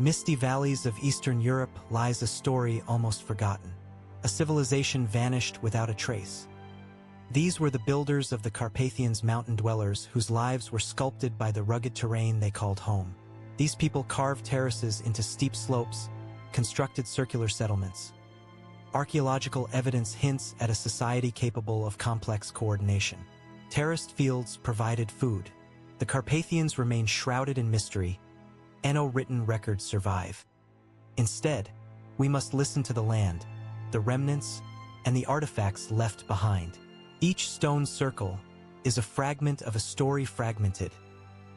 Misty valleys of Eastern Europe lies a story almost forgotten. A civilization vanished without a trace. These were the builders of the Carpathians, mountain dwellers whose lives were sculpted by the rugged terrain they called home. These people carved terraces into steep slopes, constructed circular settlements. Archaeological evidence hints at a society capable of complex coordination. Terraced fields provided food. The Carpathians remain shrouded in mystery. No written records survive. Instead, we must listen to the land, the remnants, and the artifacts left behind. Each stone circle is a fragment of a story, fragmented,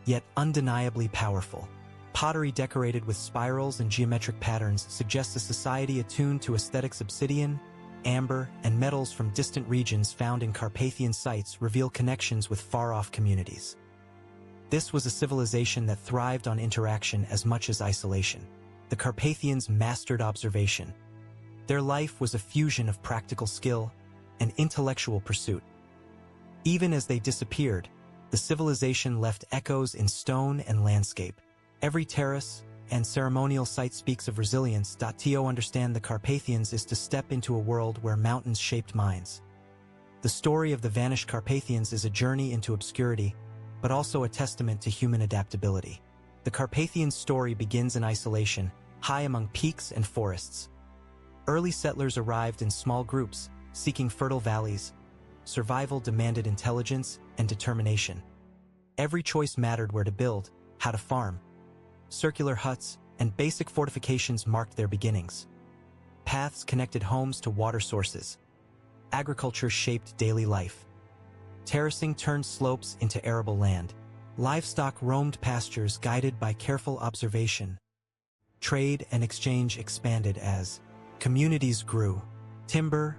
yet undeniably powerful. Pottery decorated with spirals and geometric patterns suggests a society attuned to aesthetics. Obsidian, amber, and metals from distant regions found in Carpathian sites reveal connections with far-off communities. This was a civilization that thrived on interaction as much as isolation. The Carpathians mastered observation. Their life was a fusion of practical skill and intellectual pursuit. Even as they disappeared, the civilization left echoes in stone and landscape. Every terrace and ceremonial site speaks of resilience. To understand the Carpathians is to step into a world where mountains shaped minds. The story of the vanished Carpathians is a journey into obscurity, but also a testament to human adaptability. The Carpathian story begins in isolation, high among peaks and forests. Early settlers arrived in small groups, seeking fertile valleys. Survival demanded intelligence and determination. Every choice mattered: where to build, how to farm. Circular huts and basic fortifications marked their beginnings. Paths connected homes to water sources. Agriculture shaped daily life. Terracing turned slopes into arable land. Livestock roamed pastures guided by careful observation. Trade and exchange expanded as communities grew. Timber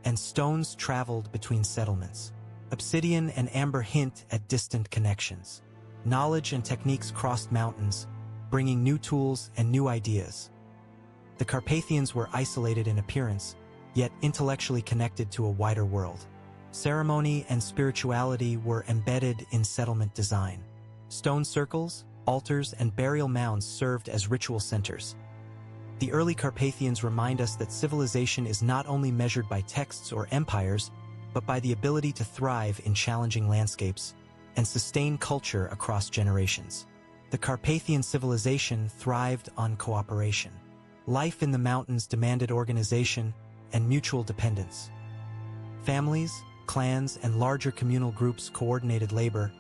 and stones traveled between settlements. Obsidian and amber hint at distant connections. Knowledge and techniques crossed mountains, bringing new tools and new ideas. The Carpathians were isolated in appearance, yet intellectually connected to a wider world. Ceremony and spirituality were embedded in settlement design. Stone circles, altars, and burial mounds served as ritual centers. The early Carpathians remind us that civilization is not only measured by texts or empires, but by the ability to thrive in challenging landscapes and sustain culture across generations. The Carpathian civilization thrived on cooperation. Life in the mountains demanded organization and mutual dependence. Families, clans, and larger communal groups coordinated labor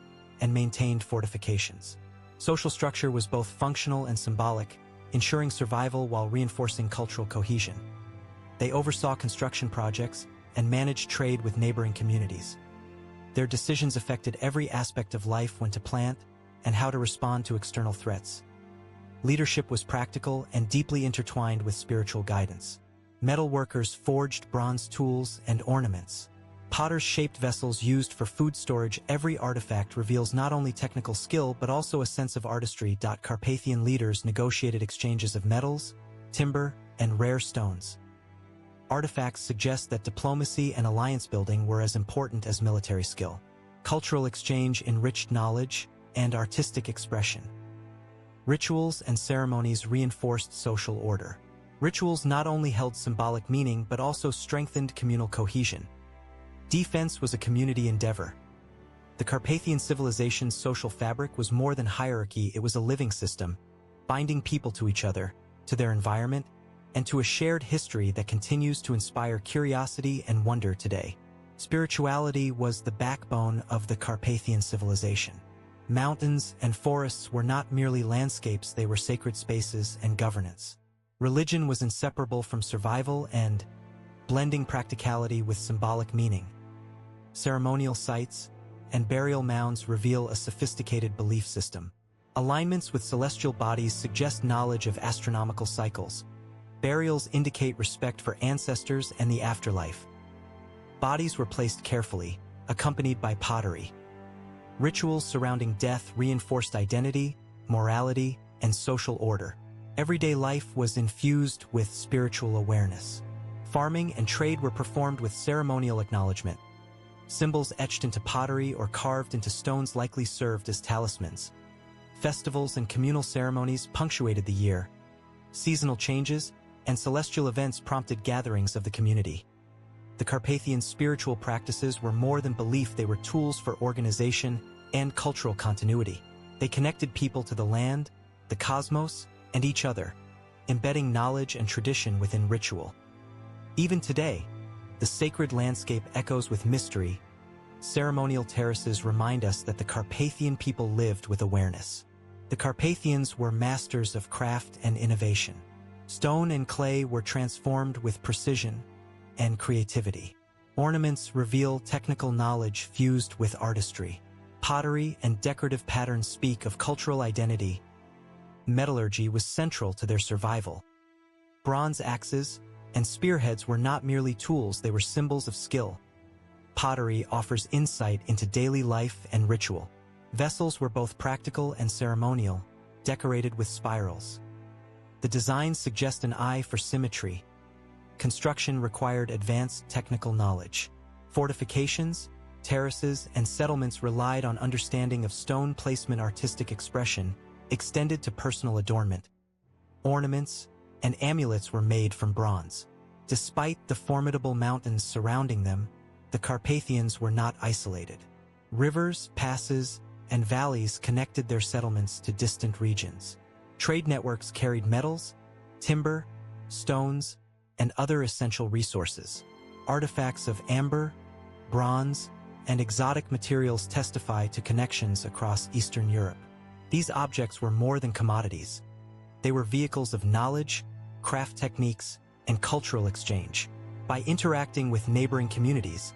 and maintained fortifications. Social structure was both functional and symbolic, ensuring survival while reinforcing cultural cohesion. They oversaw construction projects and managed trade with neighboring communities. Their decisions affected every aspect of life: when to plant and how to respond to external threats. Leadership was practical and deeply intertwined with spiritual guidance. Metal workers forged bronze tools and ornaments. Potters shaped vessels used for food storage. Every artifact reveals not only technical skill but also a sense of artistry. Carpathian leaders negotiated exchanges of metals, timber, and rare stones. Artifacts suggest that diplomacy and alliance building were as important as military skill. Cultural exchange enriched knowledge and artistic expression. Rituals and ceremonies reinforced social order. Rituals not only held symbolic meaning but also strengthened communal cohesion. Defense was a community endeavor. The Carpathian civilization's social fabric was more than hierarchy; it was a living system, binding people to each other, to their environment, and to a shared history that continues to inspire curiosity and wonder today. Spirituality was the backbone of the Carpathian civilization. Mountains and forests were not merely landscapes, they were sacred spaces and governance. Religion was inseparable from survival and blending practicality with symbolic meaning. Ceremonial sites and burial mounds reveal a sophisticated belief system. Alignments with celestial bodies suggest knowledge of astronomical cycles. Burials indicate respect for ancestors and the afterlife. Bodies were placed carefully, accompanied by pottery. Rituals surrounding death reinforced identity, morality, and social order. Everyday life was infused with spiritual awareness. Farming and trade were performed with ceremonial acknowledgement. Symbols etched into pottery or carved into stones likely served as talismans. Festivals and communal ceremonies punctuated the year, seasonal changes, and celestial events prompted gatherings of the community. The Carpathians' spiritual practices were more than belief, they were tools for organization and cultural continuity. They connected people to the land, the cosmos, and each other, embedding knowledge and tradition within ritual. Even today, the sacred landscape echoes with mystery. Ceremonial terraces remind us that the Carpathian people lived with awareness. The Carpathians were masters of craft and innovation. Stone and clay were transformed with precision and creativity. Ornaments reveal technical knowledge fused with artistry. Pottery and decorative patterns speak of cultural identity. Metallurgy was central to their survival. Bronze axes and spearheads were not merely tools, they were symbols of skill. Pottery offers insight into daily life and ritual. Vessels were both practical and ceremonial, decorated with spirals. The designs suggest an eye for symmetry. Construction required advanced technical knowledge. Fortifications, terraces, and settlements relied on understanding of stone placement. Artistic expression extended to personal adornment. Ornaments and amulets were made from bronze. Despite the formidable mountains surrounding them, the Carpathians were not isolated. Rivers, passes, and valleys connected their settlements to distant regions. Trade networks carried metals, timber, stones, and other essential resources. Artifacts of amber, bronze, and exotic materials testify to connections across Eastern Europe. These objects were more than commodities. They were vehicles of knowledge, craft techniques, and cultural exchange. By interacting with neighboring communities,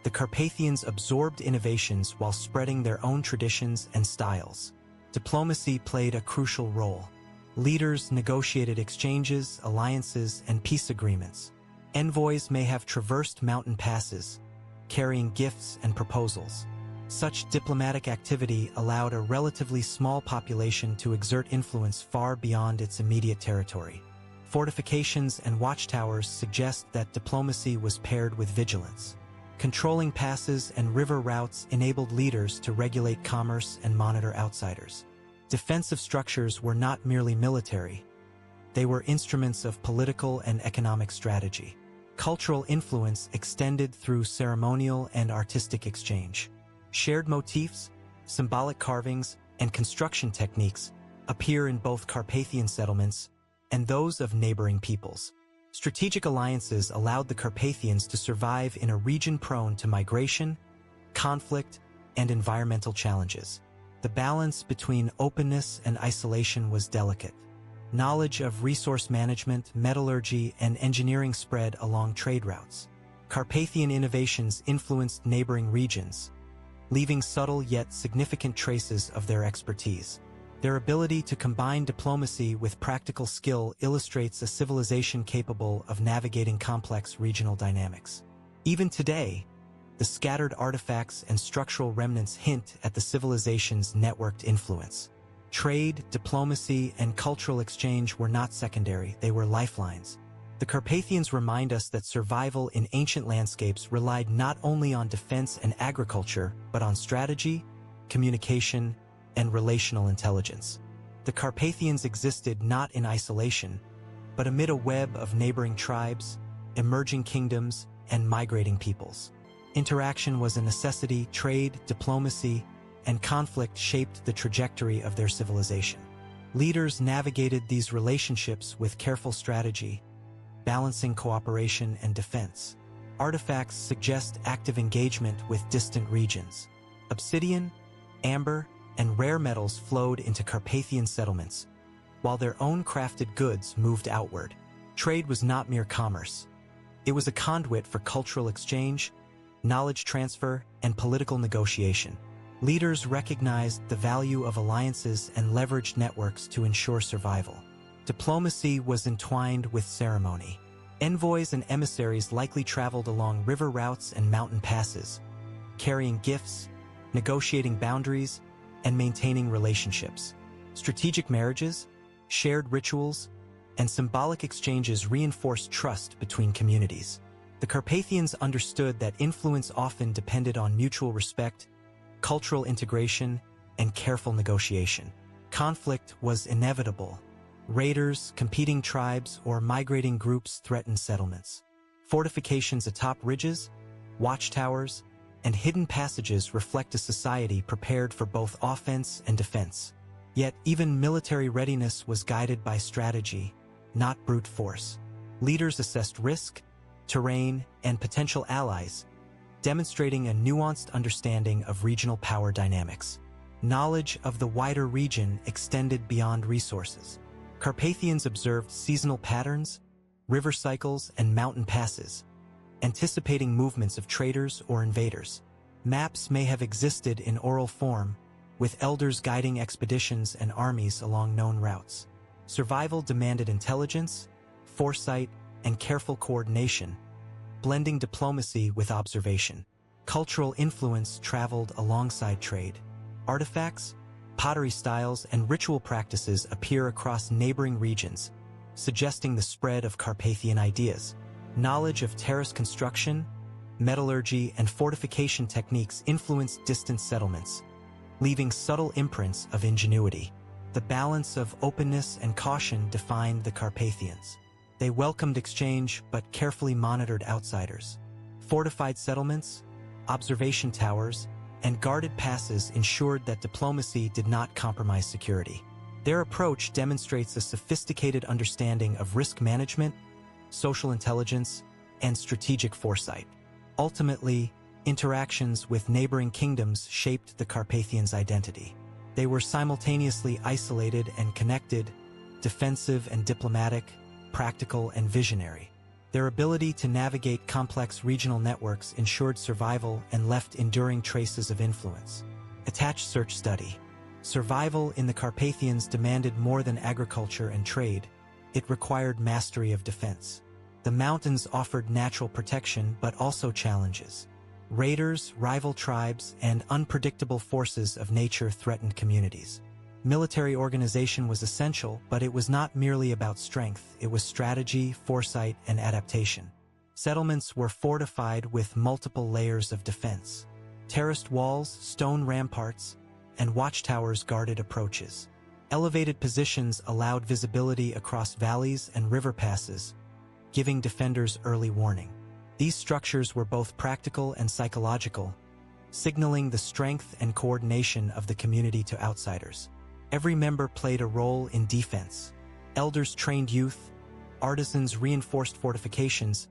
the Carpathians absorbed innovations while spreading their own traditions and styles. Diplomacy played a crucial role. Leaders negotiated exchanges, alliances, and peace agreements. Envoys may have traversed mountain passes, carrying gifts and proposals. Such diplomatic activity allowed a relatively small population to exert influence far beyond its immediate territory. Fortifications and watchtowers suggest that diplomacy was paired with vigilance. Controlling passes and river routes enabled leaders to regulate commerce and monitor outsiders. Defensive structures were not merely military. They were instruments of political and economic strategy. Cultural influence extended through ceremonial and artistic exchange. Shared motifs, symbolic carvings, and construction techniques appear in both Carpathian settlements and those of neighboring peoples. Strategic alliances allowed the Carpathians to survive in a region prone to migration, conflict, and environmental challenges. The balance between openness and isolation was delicate. Knowledge of resource management, metallurgy, and engineering spread along trade routes. Carpathian innovations influenced neighboring regions, leaving subtle yet significant traces of their expertise. Their ability to combine diplomacy with practical skill illustrates a civilization capable of navigating complex regional dynamics. Even today, the scattered artifacts and structural remnants hint at the civilization's networked influence. Trade, diplomacy, and cultural exchange were not secondary, they were lifelines. The Carpathians remind us that survival in ancient landscapes relied not only on defense and agriculture, but on strategy, communication, and relational intelligence. The Carpathians existed not in isolation, but amid a web of neighboring tribes, emerging kingdoms, and migrating peoples. Interaction was a necessity. Trade, diplomacy, and conflict shaped the trajectory of their civilization. Leaders navigated these relationships with careful strategy, balancing cooperation and defense. Artifacts suggest active engagement with distant regions. Obsidian, amber, and rare metals flowed into Carpathian settlements, while their own crafted goods moved outward. Trade was not mere commerce. It was a conduit for cultural exchange, knowledge transfer, and political negotiation. Leaders recognized the value of alliances and leveraged networks to ensure survival. Diplomacy was entwined with ceremony. Envoys and emissaries likely traveled along river routes and mountain passes, carrying gifts, negotiating boundaries, and maintaining relationships. Strategic marriages, shared rituals, and symbolic exchanges reinforced trust between communities. The Carpathians understood that influence often depended on mutual respect, cultural integration, and careful negotiation. Conflict was inevitable, Raiders, competing tribes, or migrating groups threatened settlements. Fortifications atop ridges, watchtowers, and hidden passages reflect a society prepared for both offense and defense. Yet, even military readiness was guided by strategy, not brute force. Leaders assessed risk, terrain, and potential allies, demonstrating a nuanced understanding of regional power dynamics. Knowledge of the wider region extended beyond resources. Carpathians observed seasonal patterns, river cycles, and mountain passes, anticipating movements of traders or invaders. Maps may have existed in oral form, with elders guiding expeditions and armies along known routes. Survival demanded intelligence, foresight, and careful coordination, blending diplomacy with observation. Cultural influence traveled alongside trade. Artifacts, pottery styles, and ritual practices appear across neighboring regions, suggesting the spread of Carpathian ideas. Knowledge of terrace construction, metallurgy, and fortification techniques influenced distant settlements, leaving subtle imprints of ingenuity. The balance of openness and caution defined the Carpathians. They welcomed exchange but carefully monitored outsiders. Fortified settlements, observation towers, and guarded passes ensured that diplomacy did not compromise security. Their approach demonstrates a sophisticated understanding of risk management, social intelligence, and strategic foresight. Ultimately, interactions with neighboring kingdoms shaped the Carpathians' identity. They were simultaneously isolated and connected, defensive and diplomatic, practical and visionary. Their ability to navigate complex regional networks ensured survival and left enduring traces of influence. Attached search study. Survival in the Carpathians demanded more than agriculture and trade. It required mastery of defense. The mountains offered natural protection but also challenges. Raiders, rival tribes, and unpredictable forces of nature threatened communities. Military organization was essential, but it was not merely about strength. It was strategy, foresight, and adaptation. Settlements were fortified with multiple layers of defense. Terraced walls, stone ramparts, and watchtowers guarded approaches. Elevated positions allowed visibility across valleys and river passes, giving defenders early warning. These structures were both practical and psychological, signaling the strength and coordination of the community to outsiders. Every member played a role in defense. Elders trained youth, artisans reinforced fortifications,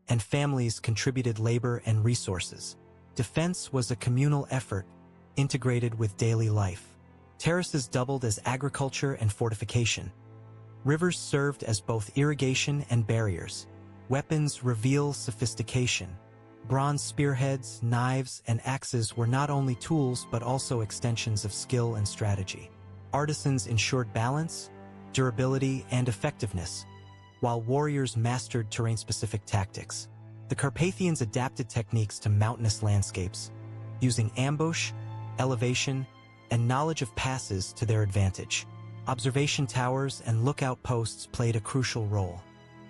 and families contributed labor and resources. Defense was a communal effort, integrated with daily life. Terraces doubled as agriculture and fortification. Rivers served as both irrigation and barriers. Weapons reveal sophistication. Bronze spearheads, knives, and axes were not only tools but also extensions of skill and strategy. Artisans ensured balance, durability, and effectiveness, while warriors mastered terrain-specific tactics. The Carpathians adapted techniques to mountainous landscapes, using ambush, elevation, and knowledge of passes to their advantage. Observation towers and lookout posts played a crucial role.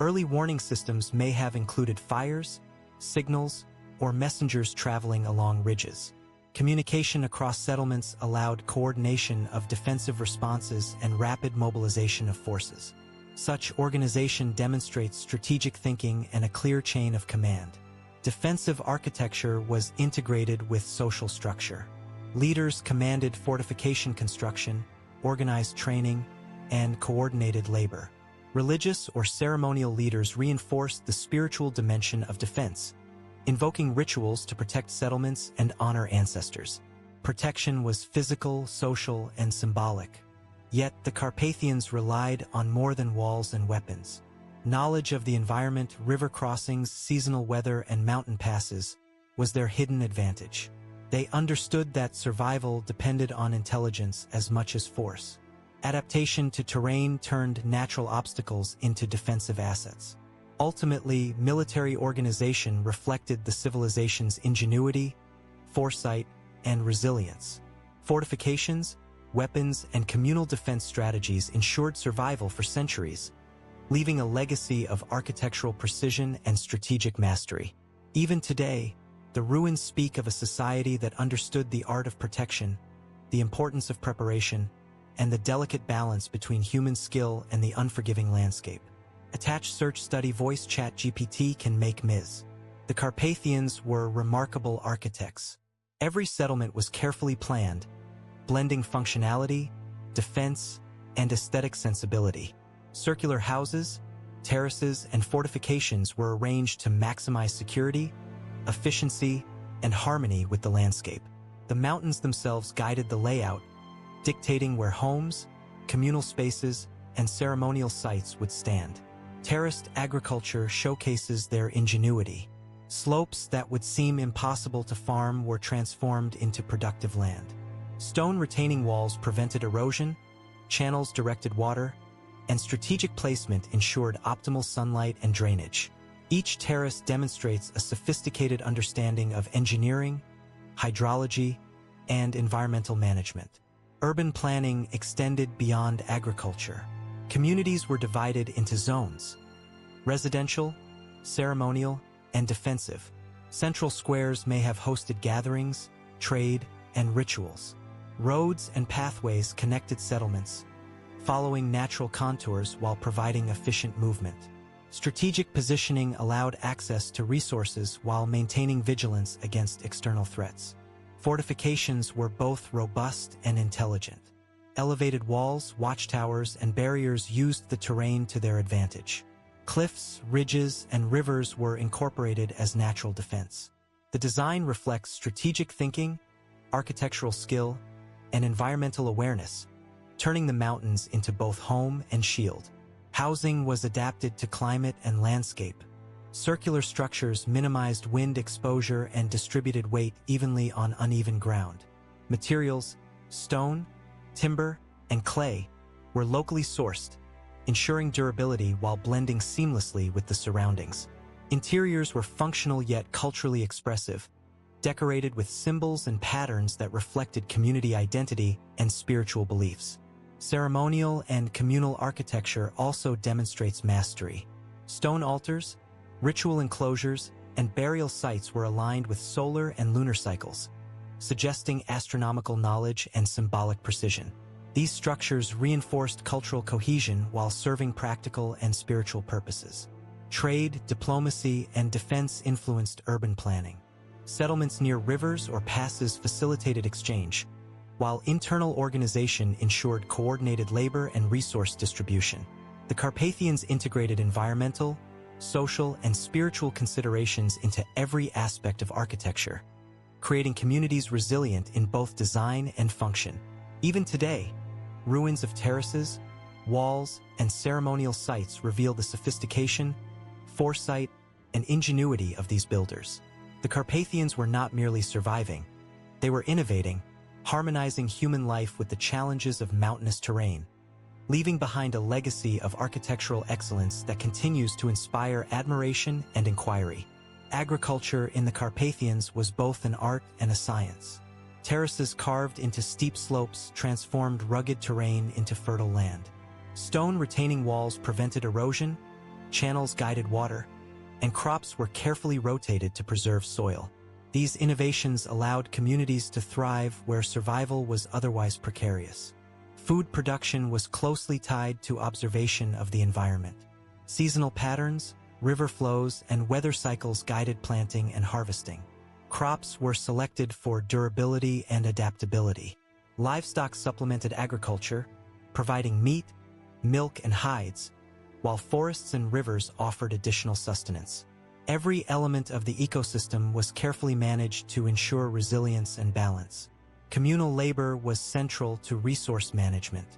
Early warning systems may have included fires, signals, or messengers traveling along ridges. Communication across settlements allowed coordination of defensive responses and rapid mobilization of forces. Such organization demonstrates strategic thinking and a clear chain of command. Defensive architecture was integrated with social structure. Leaders commanded fortification construction, organized training, and coordinated labor. Religious or ceremonial leaders reinforced the spiritual dimension of defense, invoking rituals to protect settlements and honor ancestors. Protection was physical, social, and symbolic. Yet the Carpathians relied on more than walls and weapons. Knowledge of the environment, river crossings, seasonal weather, and mountain passes was their hidden advantage. They understood that survival depended on intelligence as much as force. Adaptation to terrain turned natural obstacles into defensive assets. Ultimately, military organization reflected the civilization's ingenuity, foresight, and resilience. Fortifications, weapons, and communal defense strategies ensured survival for centuries, leaving a legacy of architectural precision and strategic mastery. Even today, the ruins speak of a society that understood the art of protection, the importance of preparation, and the delicate balance between human skill and the unforgiving landscape. Attached search study voice chat GPT can make Ms. The Carpathians were remarkable architects. Every settlement was carefully planned, blending functionality, defense, and aesthetic sensibility. Circular houses, terraces, and fortifications were arranged to maximize security, efficiency, and harmony with the landscape. The mountains themselves guided the layout, dictating where homes, communal spaces, and ceremonial sites would stand. Terraced agriculture showcases their ingenuity. Slopes that would seem impossible to farm were transformed into productive land. Stone retaining walls prevented erosion, channels directed water, and strategic placement ensured optimal sunlight and drainage. Each terrace demonstrates a sophisticated understanding of engineering, hydrology, and environmental management. Urban planning extended beyond agriculture. Communities were divided into zones: residential, ceremonial, and defensive. Central squares may have hosted gatherings, trade, and rituals. Roads and pathways connected settlements, following natural contours while providing efficient movement. Strategic positioning allowed access to resources while maintaining vigilance against external threats. Fortifications were both robust and intelligent. Elevated walls, watchtowers, and barriers used the terrain to their advantage. Cliffs, ridges, and rivers were incorporated as natural defense. The design reflects strategic thinking, architectural skill, and environmental awareness, turning the mountains into both home and shield. Housing was adapted to climate and landscape. Circular structures minimized wind exposure and distributed weight evenly on uneven ground. Materials, stone, timber, and clay, were locally sourced, ensuring durability while blending seamlessly with the surroundings. Interiors were functional yet culturally expressive, decorated with symbols and patterns that reflected community identity and spiritual beliefs. Ceremonial and communal architecture also demonstrates mastery. Stone altars, ritual enclosures, and burial sites were aligned with solar and lunar cycles, suggesting astronomical knowledge and symbolic precision. These structures reinforced cultural cohesion while serving practical and spiritual purposes. Trade, diplomacy, and defense influenced urban planning. Settlements near rivers or passes facilitated exchange, while internal organization ensured coordinated labor and resource distribution. The Carpathians integrated environmental, social, and spiritual considerations into every aspect of architecture, creating communities resilient in both design and function. Even today, ruins of terraces, walls, and ceremonial sites reveal the sophistication, foresight, and ingenuity of these builders. The Carpathians were not merely surviving, they were innovating, harmonizing human life with the challenges of mountainous terrain, leaving behind a legacy of architectural excellence that continues to inspire admiration and inquiry. Agriculture in the Carpathians was both an art and a science. Terraces carved into steep slopes transformed rugged terrain into fertile land. Stone retaining walls prevented erosion, channels guided water, and crops were carefully rotated to preserve soil. These innovations allowed communities to thrive where survival was otherwise precarious. Food production was closely tied to observation of the environment. Seasonal patterns, river flows, and weather cycles guided planting and harvesting. Crops were selected for durability and adaptability. Livestock supplemented agriculture, providing meat, milk, and hides, while forests and rivers offered additional sustenance. Every element of the ecosystem was carefully managed to ensure resilience and balance. Communal labor was central to resource management.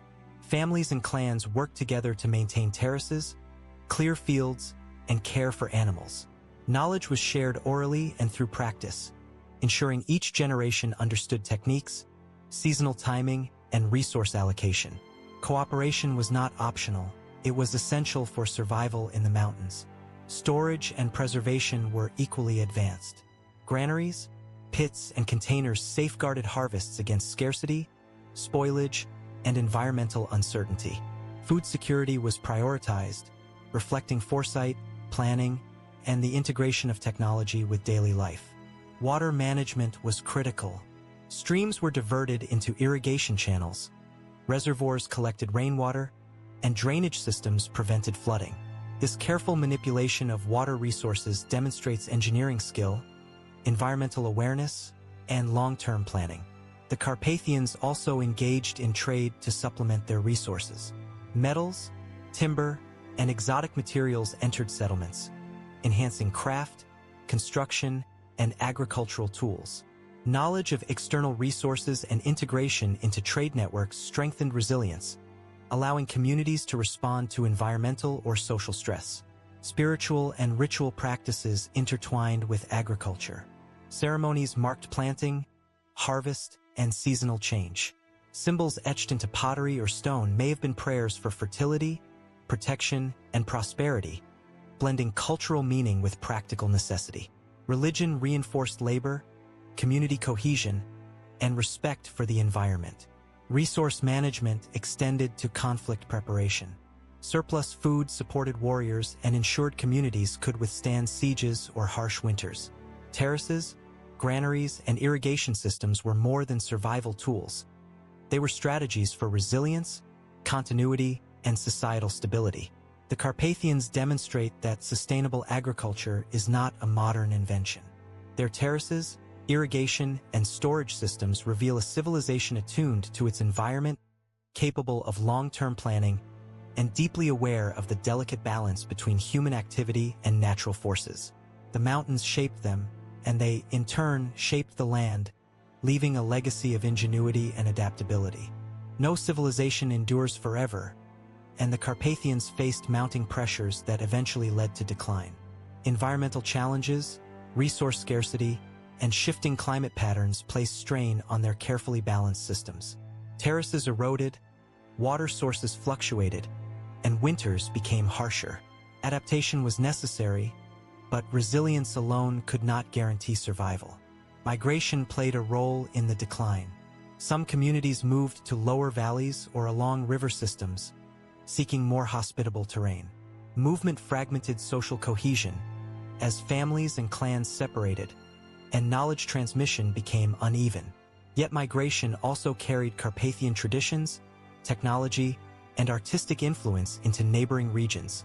Families and clans worked together to maintain terraces, clear fields, and care for animals. Knowledge was shared orally and through practice, ensuring each generation understood techniques, seasonal timing, and resource allocation. Cooperation was not optional, it was essential for survival in the mountains. Storage and preservation were equally advanced. Granaries, pits, and containers safeguarded harvests against scarcity, spoilage, and environmental uncertainty. Food security was prioritized, reflecting foresight, planning, and the integration of technology with daily life. Water management was critical. Streams were diverted into irrigation channels, reservoirs collected rainwater, and drainage systems prevented flooding. This careful manipulation of water resources demonstrates engineering skill, environmental awareness, and long-term planning. The Carpathians also engaged in trade to supplement their resources. Metals, timber, and exotic materials entered settlements, enhancing craft, construction, and agricultural tools. Knowledge of external resources and integration into trade networks strengthened resilience, allowing communities to respond to environmental or social stress. Spiritual and ritual practices intertwined with agriculture. Ceremonies marked planting, harvest, and seasonal change. Symbols etched into pottery or stone may have been prayers for fertility, protection, and prosperity, blending cultural meaning with practical necessity. Religion reinforced labor, community cohesion, and respect for the environment. Resource management extended to conflict preparation. Surplus food supported warriors and ensured communities could withstand sieges or harsh winters. Terraces, granaries, and irrigation systems were more than survival tools. They were strategies for resilience, continuity, and societal stability. The Carpathians demonstrate that sustainable agriculture is not a modern invention. Their terraces, irrigation, and storage systems reveal a civilization attuned to its environment, capable of long-term planning, and deeply aware of the delicate balance between human activity and natural forces. The mountains shaped them, and they, in turn, shaped the land, leaving a legacy of ingenuity and adaptability. No civilization endures forever, and the Carpathians faced mounting pressures that eventually led to decline. Environmental challenges, resource scarcity, and shifting climate patterns placed strain on their carefully balanced systems. Terraces eroded, water sources fluctuated, and winters became harsher. Adaptation was necessary, but resilience alone could not guarantee survival. Migration played a role in the decline. Some communities moved to lower valleys or along river systems, seeking more hospitable terrain. Movement fragmented social cohesion, as families and clans separated, and knowledge transmission became uneven. Yet migration also carried Carpathian traditions, technology, and artistic influence into neighboring regions,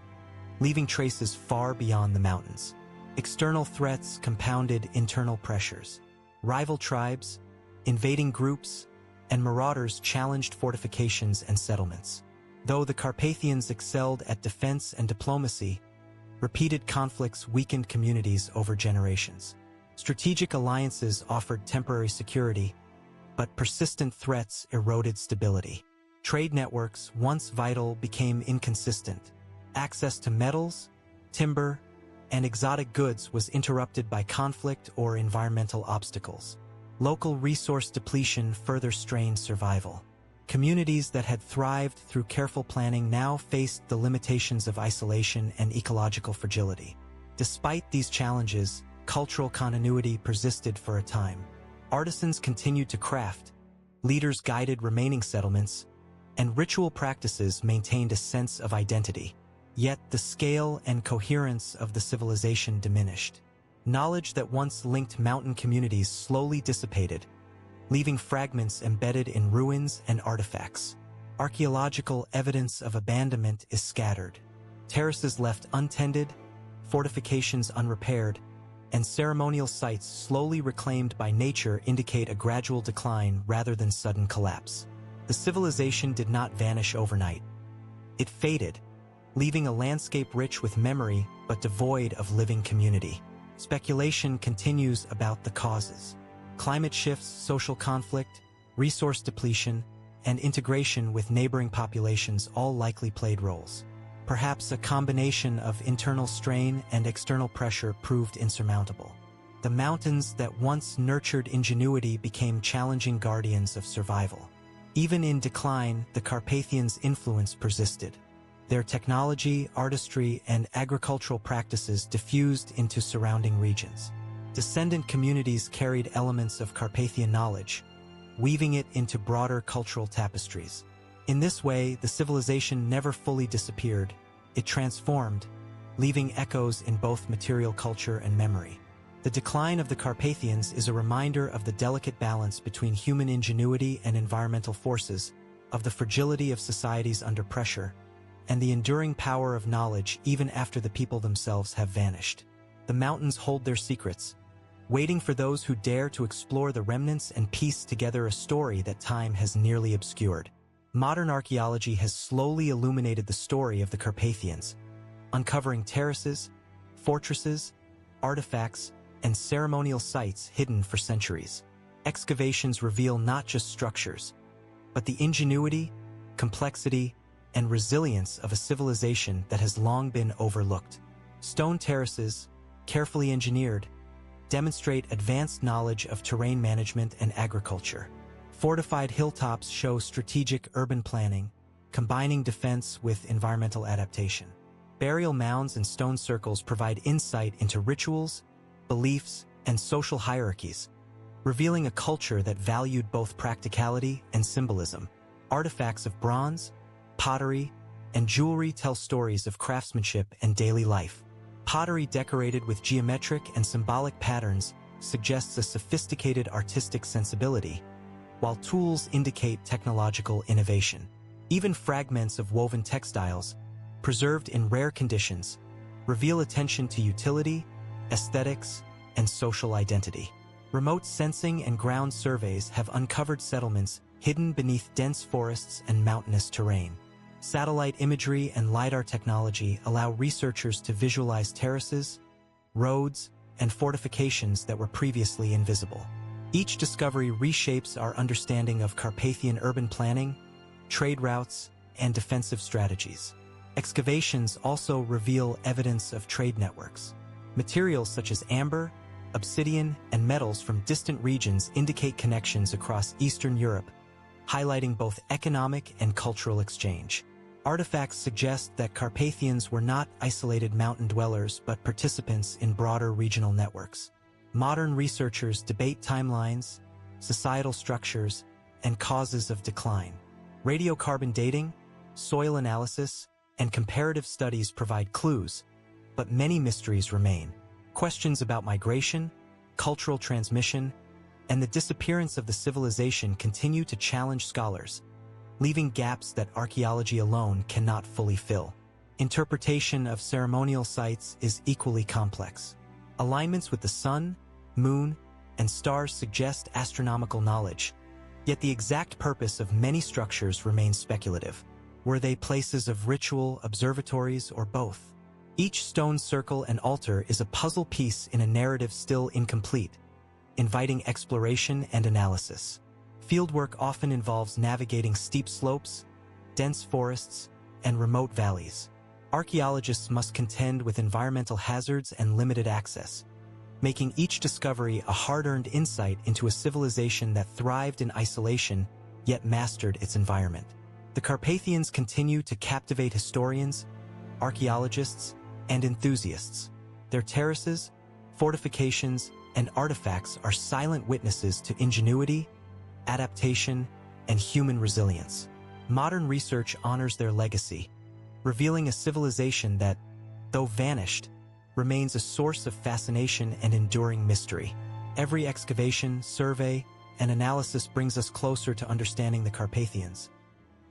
leaving traces far beyond the mountains. External threats compounded internal pressures. Rival tribes, invading groups, and marauders challenged fortifications and settlements. Though the Carpathians excelled at defense and diplomacy, repeated conflicts weakened communities over generations. Strategic alliances offered temporary security, but persistent threats eroded stability. Trade networks, once vital, became inconsistent. Access to metals, timber, and exotic goods was interrupted by conflict or environmental obstacles. Local resource depletion further strained survival. Communities that had thrived through careful planning now faced the limitations of isolation and ecological fragility. Despite these challenges, cultural continuity persisted for a time. Artisans continued to craft, leaders guided remaining settlements, and ritual practices maintained a sense of identity. Yet the scale and coherence of the civilization diminished. Knowledge that once linked mountain communities slowly dissipated, leaving fragments embedded in ruins and artifacts. Archaeological evidence of abandonment is scattered. Terraces left untended, fortifications unrepaired, and ceremonial sites slowly reclaimed by nature indicate a gradual decline rather than sudden collapse. The civilization did not vanish overnight. It faded, leaving a landscape rich with memory but devoid of living community. Speculation continues about the causes. Climate shifts, social conflict, resource depletion, and integration with neighboring populations all likely played roles. Perhaps a combination of internal strain and external pressure proved insurmountable. The mountains that once nurtured ingenuity became challenging guardians of survival. Even in decline, the Carpathians' influence persisted. Their technology, artistry, and agricultural practices diffused into surrounding regions. Descendant communities carried elements of Carpathian knowledge, weaving it into broader cultural tapestries. In this way, the civilization never fully disappeared. It transformed, leaving echoes in both material culture and memory. The decline of the Carpathians is a reminder of the delicate balance between human ingenuity and environmental forces, of the fragility of societies under pressure, and the enduring power of knowledge even after the people themselves have vanished. The mountains hold their secrets, waiting for those who dare to explore the remnants and piece together a story that time has nearly obscured. Modern archaeology has slowly illuminated the story of the Carpathians, uncovering terraces, fortresses, artifacts, and ceremonial sites hidden for centuries. Excavations reveal not just structures, but the ingenuity, complexity, and resilience of a civilization that has long been overlooked. Stone terraces, carefully engineered, demonstrate advanced knowledge of terrain management and agriculture. Fortified hilltops show strategic urban planning, combining defense with environmental adaptation. Burial mounds and stone circles provide insight into rituals, beliefs, and social hierarchies, revealing a culture that valued both practicality and symbolism. Artifacts of bronze, pottery, and jewelry tell stories of craftsmanship and daily life. Pottery decorated with geometric and symbolic patterns suggests a sophisticated artistic sensibility, while tools indicate technological innovation. Even fragments of woven textiles, preserved in rare conditions, reveal attention to utility, aesthetics, and social identity. Remote sensing and ground surveys have uncovered settlements hidden beneath dense forests and mountainous terrain. Satellite imagery and LiDAR technology allow researchers to visualize terraces, roads, and fortifications that were previously invisible. Each discovery reshapes our understanding of Carpathian urban planning, trade routes, and defensive strategies. Excavations also reveal evidence of trade networks. Materials such as amber, obsidian, and metals from distant regions indicate connections across Eastern Europe, highlighting both economic and cultural exchange. Artifacts suggest that Carpathians were not isolated mountain dwellers but participants in broader regional networks. Modern researchers debate timelines, societal structures, and causes of decline. Radiocarbon dating, soil analysis, and comparative studies provide clues, but many mysteries remain. Questions about migration, cultural transmission, and the disappearance of the civilization continue to challenge scholars, leaving gaps that archaeology alone cannot fully fill. Interpretation of ceremonial sites is equally complex. Alignments with the sun, moon, and stars suggest astronomical knowledge, yet the exact purpose of many structures remains speculative. Were they places of ritual, observatories, or both? Each stone circle and altar is a puzzle piece in a narrative still incomplete, inviting exploration and analysis. Fieldwork often involves navigating steep slopes, dense forests, and remote valleys. Archaeologists must contend with environmental hazards and limited access, making each discovery a hard-earned insight into a civilization that thrived in isolation yet mastered its environment. The Carpathians continue to captivate historians, archaeologists, and enthusiasts. Their terraces, fortifications, and artifacts are silent witnesses to ingenuity, adaptation, and human resilience. Modern research honors their legacy, revealing a civilization that, though vanished, remains a source of fascination and enduring mystery. Every excavation, survey, and analysis brings us closer to understanding the Carpathians,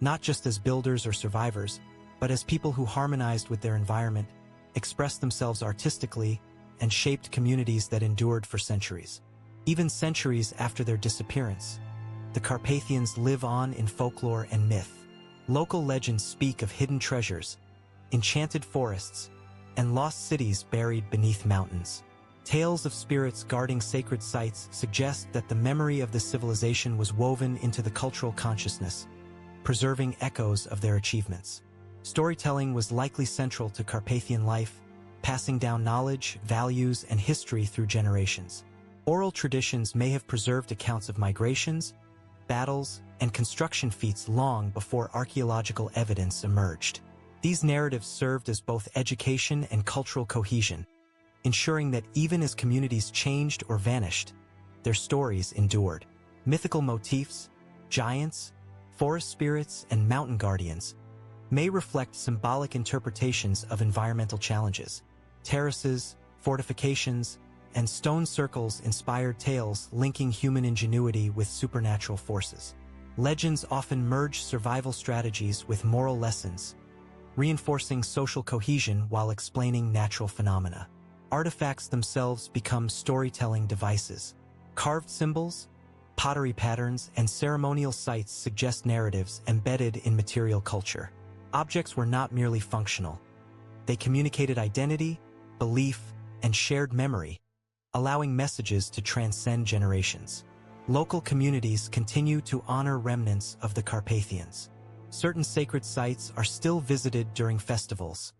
not just as builders or survivors, but as people who harmonized with their environment, expressed themselves artistically, and shaped communities that endured for centuries. Even centuries after their disappearance, the Carpathians live on in folklore and myth. Local legends speak of hidden treasures, enchanted forests, and lost cities buried beneath mountains. Tales of spirits guarding sacred sites suggest that the memory of this civilization was woven into the cultural consciousness, preserving echoes of their achievements. Storytelling was likely central to Carpathian life, passing down knowledge, values, and history through generations. Oral traditions may have preserved accounts of migrations, battles, and construction feats long before archaeological evidence emerged. These narratives served as both education and cultural cohesion, ensuring that even as communities changed or vanished, their stories endured. Mythical motifs, giants, forest spirits, and mountain guardians may reflect symbolic interpretations of environmental challenges. Terraces, fortifications, and stone circles inspired tales linking human ingenuity with supernatural forces. Legends often merge survival strategies with moral lessons, reinforcing social cohesion while explaining natural phenomena. Artifacts themselves become storytelling devices. Carved symbols, pottery patterns, and ceremonial sites suggest narratives embedded in material culture. Objects were not merely functional. They communicated identity, belief, and shared memory, allowing messages to transcend generations. Local communities continue to honor remnants of the Carpathians. Certain sacred sites are still visited during festivals,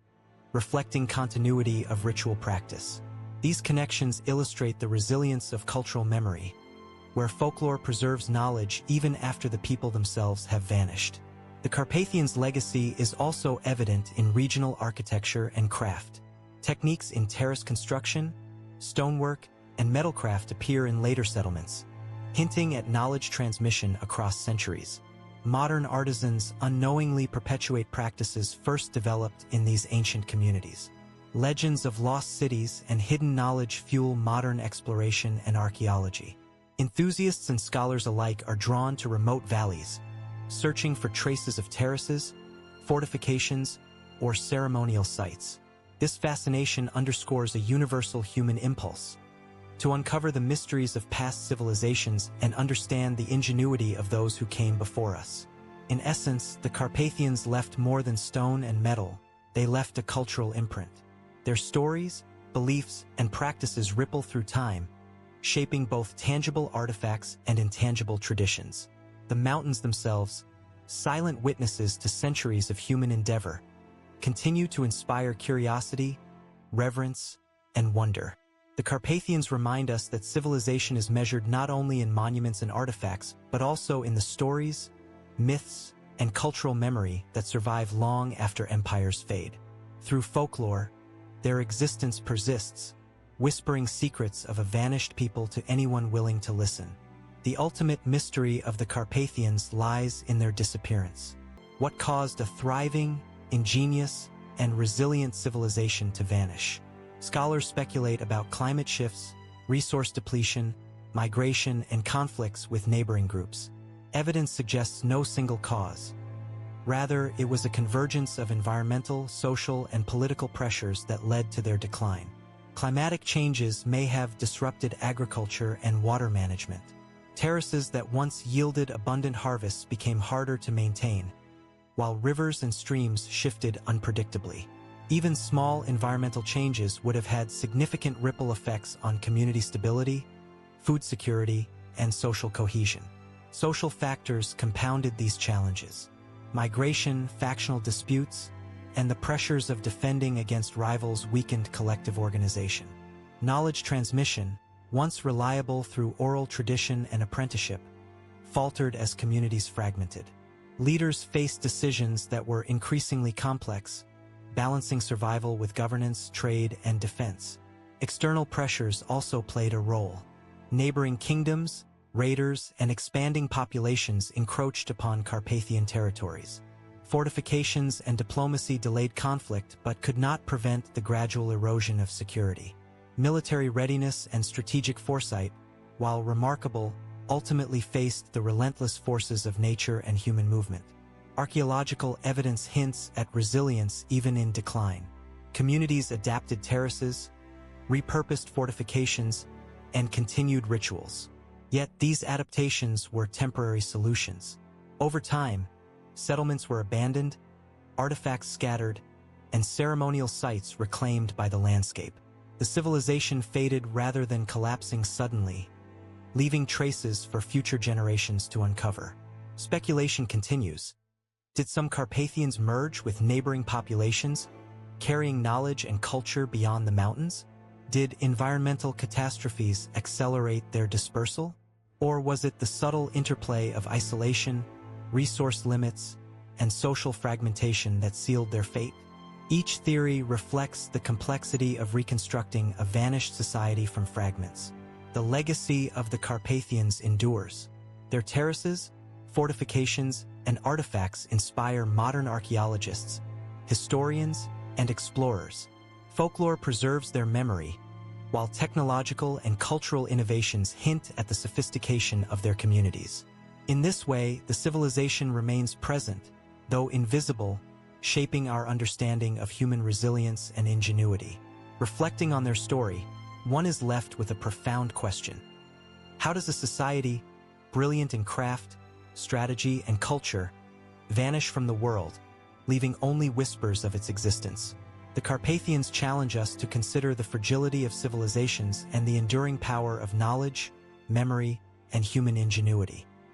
reflecting continuity of ritual practice. These connections illustrate the resilience of cultural memory, where folklore preserves knowledge even after the people themselves have vanished. The Carpathians' legacy is also evident in regional architecture and craft. Techniques in terraced construction, stonework, and metalcraft appear in later settlements, hinting at knowledge transmission across centuries. Modern artisans unknowingly perpetuate practices first developed in these ancient communities. Legends of lost cities and hidden knowledge fuel modern exploration and archaeology. Enthusiasts and scholars alike are drawn to remote valleys, searching for traces of terraces, fortifications, or ceremonial sites. This fascination underscores a universal human impulse to uncover the mysteries of past civilizations and understand the ingenuity of those who came before us. In essence, the Carpathians left more than stone and metal. They left a cultural imprint. Their stories, beliefs, and practices ripple through time, shaping both tangible artifacts and intangible traditions. The mountains themselves, silent witnesses to centuries of human endeavor, continue to inspire curiosity, reverence, and wonder. The Carpathians remind us that civilization is measured not only in monuments and artifacts, but also in the stories, myths, and cultural memory that survive long after empires fade. Through folklore, their existence persists, whispering secrets of a vanished people to anyone willing to listen. The ultimate mystery of the Carpathians lies in their disappearance. What caused a thriving, ingenious, and resilient civilization to vanish? Scholars speculate about climate shifts, resource depletion, migration, and conflicts with neighboring groups. Evidence suggests no single cause. Rather, it was a convergence of environmental, social, and political pressures that led to their decline. Climatic changes may have disrupted agriculture and water management. Terraces that once yielded abundant harvests became harder to maintain, while rivers and streams shifted unpredictably. Even small environmental changes would have had significant ripple effects on community stability, food security, and social cohesion. Social factors compounded these challenges. Migration, factional disputes, and the pressures of defending against rivals weakened collective organization. Knowledge transmission, once reliable through oral tradition and apprenticeship, faltered as communities fragmented. Leaders faced decisions that were increasingly complex, balancing survival with governance, trade, and defense. External pressures also played a role. Neighboring kingdoms, raiders, and expanding populations encroached upon Carpathian territories. Fortifications and diplomacy delayed conflict but could not prevent the gradual erosion of security. Military readiness and strategic foresight, while remarkable, ultimately faced the relentless forces of nature and human movement. Archaeological evidence hints at resilience even in decline. Communities adapted terraces, repurposed fortifications, and continued rituals. Yet these adaptations were temporary solutions. Over time, settlements were abandoned, artifacts scattered, and ceremonial sites reclaimed by the landscape. The civilization faded rather than collapsing suddenly, leaving traces for future generations to uncover. Speculation continues. Did some Carpathians merge with neighboring populations, carrying knowledge and culture beyond the mountains? Did environmental catastrophes accelerate their dispersal? Or was it the subtle interplay of isolation, resource limits, and social fragmentation that sealed their fate? Each theory reflects the complexity of reconstructing a vanished society from fragments. The legacy of the Carpathians endures. Their terraces, fortifications, and artifacts inspire modern archaeologists, historians, and explorers. Folklore preserves their memory, while technological and cultural innovations hint at the sophistication of their communities. In this way, the civilization remains present, though invisible, shaping our understanding of human resilience and ingenuity. Reflecting on their story, one is left with a profound question. How does a society, brilliant in craft, strategy, and culture, vanish from the world, leaving only whispers of its existence? The Carpathians challenge us to consider the fragility of civilizations and the enduring power of knowledge, memory, and human ingenuity.